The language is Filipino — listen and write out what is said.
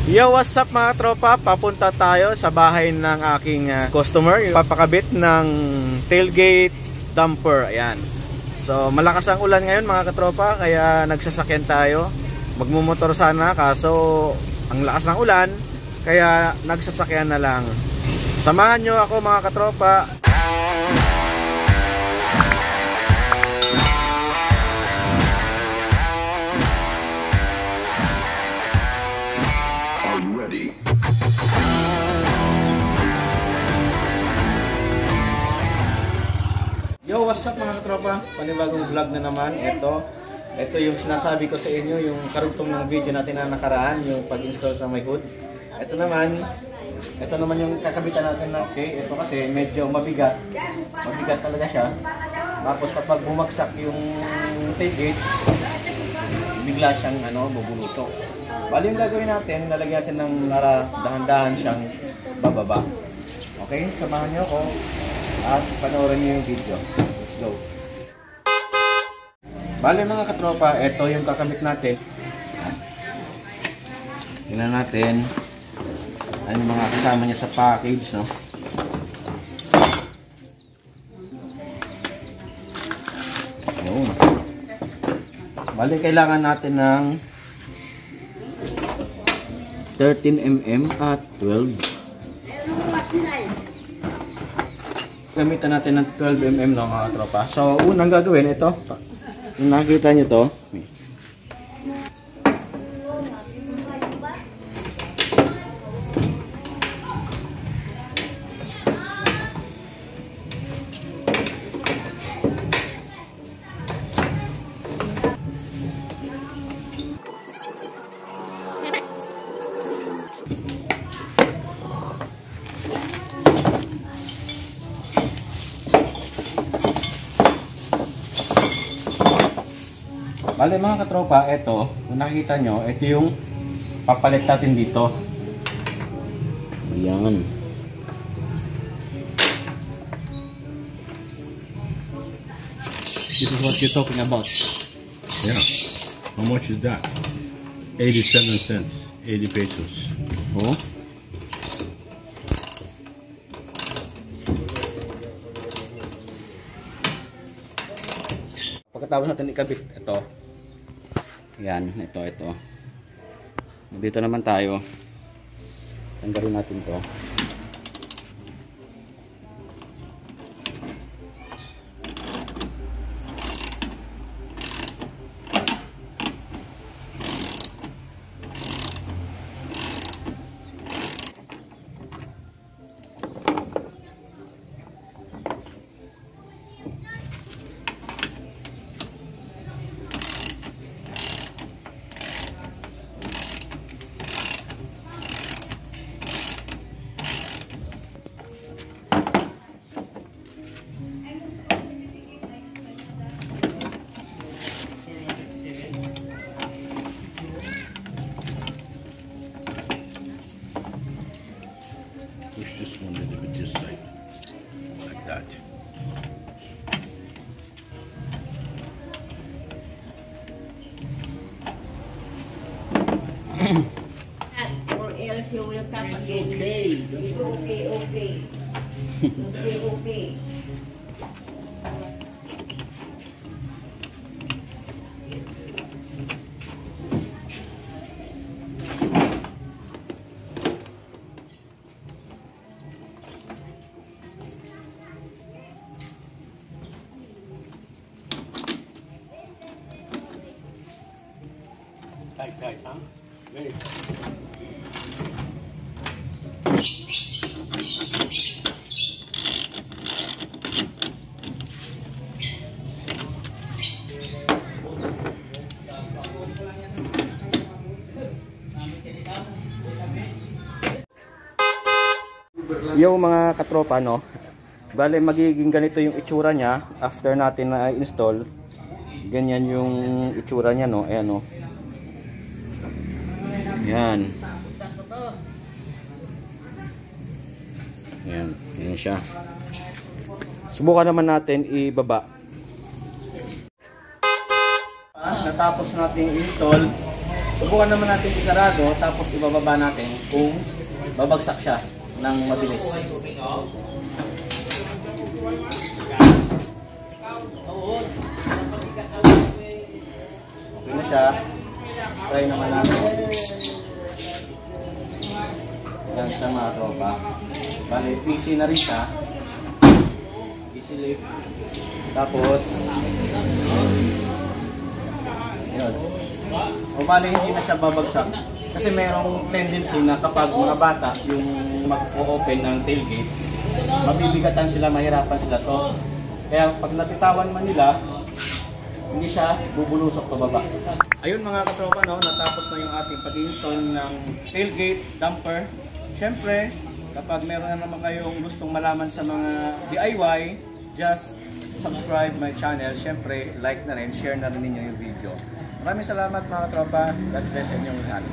Yo, what's up mga tropa? Papunta tayo sa bahay ng aking customer, yung papakabit ng tailgate dumper. Ayan. So malakas ang ulan ngayon mga katropa, kaya nagsasakyan tayo. Magmumotor sana, kaso ang lakas ng ulan, kaya nagsasakyan na lang. Samahan nyo ako mga katropa. Yo, what's up mga katropa? Panibagong vlog na naman. Ito yung sinasabi ko sa inyo, yung karugtong ng video natin na nakaraan, yung pag-install sa my hood. Ito naman yung kakabitan natin na okay. Ito kasi medyo mabigat. Mabigat talaga siya. Tapos kapag bumagsak yung tailgate, bigla siyang bubulusok. Bali yung gagawin natin, lalagyan natin ng dahan-dahan siyang bababa. Okay, samahan niyo ako at panoorin niyo yung video. Let's go. Bale mga katropa, ito yung kakamit natin. Tingnan natin ano yung mga kasama niya sa package, no? Ayun. Bale kailangan natin ng 13mm at 12. Gamitan natin ng 12mm no mga tropa. So unang gagawin ito. Kung nakita nyo to, bale mga katropa, ito, kung nakikita nyo, ito yung papalit natin dito. Ayan. This is what you're talking about. Yeah. How much is that? 87 cents. 80 pesos. Oh. Pagkatapos natin ikabit ito. Yan, ito. Dito naman tayo. Tanggalin natin to. Push this one a little bit this side. Like that. Or else you will come again. Okay. It's okay. Don't say okay. Tight, huh? Very tight. Yung mga katropa, no? Bale magiging ganito yung itsura niya after natin na install. Ganyan yung itsura niya, no? Ayan, no? Yan. Yan siya. Subukan naman natin ibaba. Natapos nating install. Subukan naman natin isarado, tapos ibababa natin kung babagsak siya ng mabilis. Okay na siya. Try naman natin. Yan siya mga tropa. Bale, easy na rin siya. Easy lift. Tapos, yun. O bale, hindi na siya babagsak. Kasi merong tendency na kapag mga bata yung mag-o-open ng tailgate, mabibigatan sila, mahirapan sila to. Kaya pag napitawan man nila, hindi siya bubulusok pababa. Ayun mga katropa, no, natapos na yung ating pag-install ng tailgate damper. Siyempre, kapag meron na naman kayong gustong malaman sa mga DIY, just subscribe my channel. Siyempre, like na rin, share na rin ninyo yung video. Maraming salamat mga katropa. God bless inyong lahat.